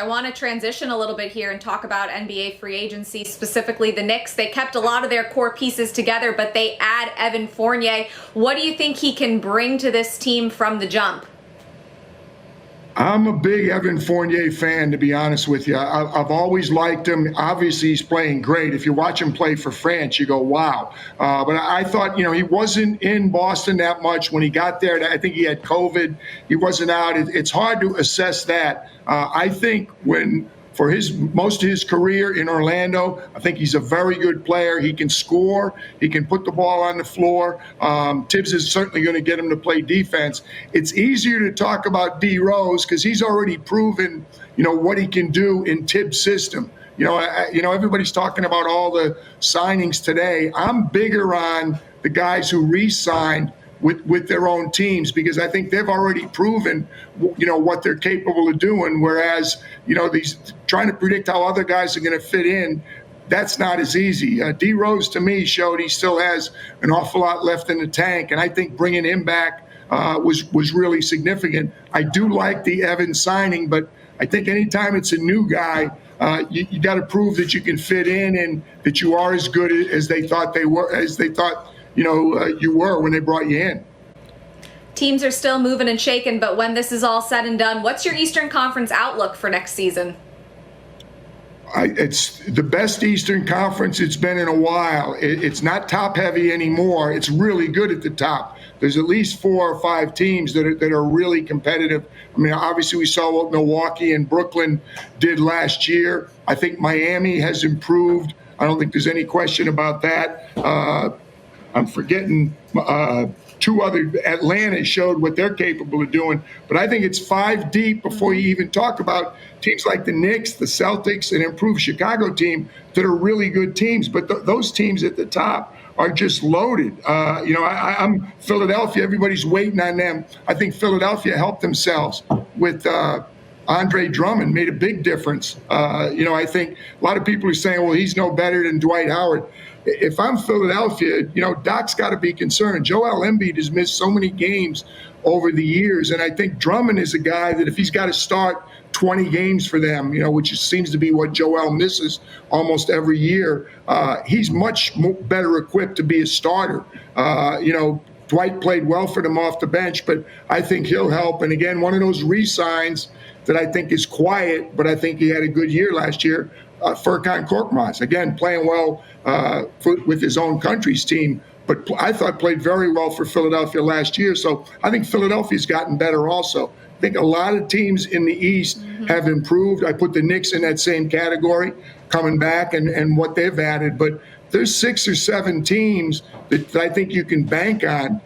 I want to transition a little bit here and talk about NBA free agency, specifically the Knicks. They kept a lot of their core pieces together, but they add Evan Fournier. What do you think he can bring to this team from the jump? I'm a big Evan Fournier fan, to be honest with you. I've always liked him. Obviously, he's playing great. If you watch him play for France, you go, wow. But I thought, he wasn't in Boston that much when he got there. I think he had COVID. He wasn't out. It's hard to assess that. I think for most of his career in Orlando, I think he's a very good player. He can score. He can put the ball on the floor. Tibbs is certainly going to get him to play defense. It's easier to talk about D. Rose because he's already proven, what he can do in Tibbs' system. Everybody's talking about all the signings today. I'm bigger on the guys who re-signed with their own teams, because I think they've already proven, what they're capable of doing. Whereas, these trying to predict how other guys are going to fit in, that's not as easy. D. Rose, to me, showed he still has an awful lot left in the tank, and I think bringing him back was really significant. I do like the Evans signing, but I think anytime it's a new guy, you got to prove that you can fit in and that you are as good as they thought you were when they brought you in. Teams are still moving and shaking, but when this is all said and done, what's your Eastern Conference outlook for next season? It's the best Eastern Conference it's been in a while. It's not top heavy anymore. It's really good at the top. There's at least 4 or 5 teams that are really competitive. I mean, obviously we saw what Milwaukee and Brooklyn did last year. I think Miami has improved. I don't think there's any question about that. I'm forgetting 2 other. Atlanta showed what they're capable of doing, but I think it's 5 deep before you even talk about teams like the Knicks, the Celtics, an improved Chicago team that are really good teams. But those teams at the top are just loaded. I'm Philadelphia. Everybody's waiting on them. I think Philadelphia helped themselves with Andre Drummond, made a big difference. I think a lot of people are saying, well, he's no better than Dwight Howard. If I'm Philadelphia, Doc's got to be concerned. Joel Embiid has missed so many games over the years, and I think Drummond is a guy that if he's got to start 20 games for them, which seems to be what Joel misses almost every year, he's much better equipped to be a starter. Dwight played well for them off the bench, but I think he'll help. And again, one of those re-signs that I think is quiet, but I think he had a good year last year, Furkan Korkmaz, again, playing well with his own country's team, but I thought played very well for Philadelphia last year. So I think Philadelphia's gotten better also. I think a lot of teams in the East have improved. I put the Knicks in that same category, coming back and what they've added. But there's 6 or 7 teams that I think you can bank on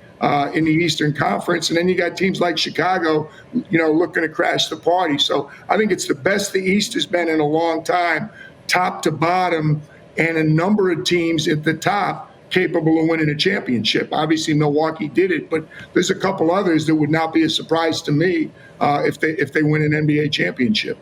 in the Eastern Conference. And then you got teams like Chicago, looking to crash the party. So I think it's the best the East has been in a long time, top to bottom, and a number of teams at the top capable of winning a championship. Obviously, Milwaukee did it, but there's a couple others that would not be a surprise to me if they win an NBA championship.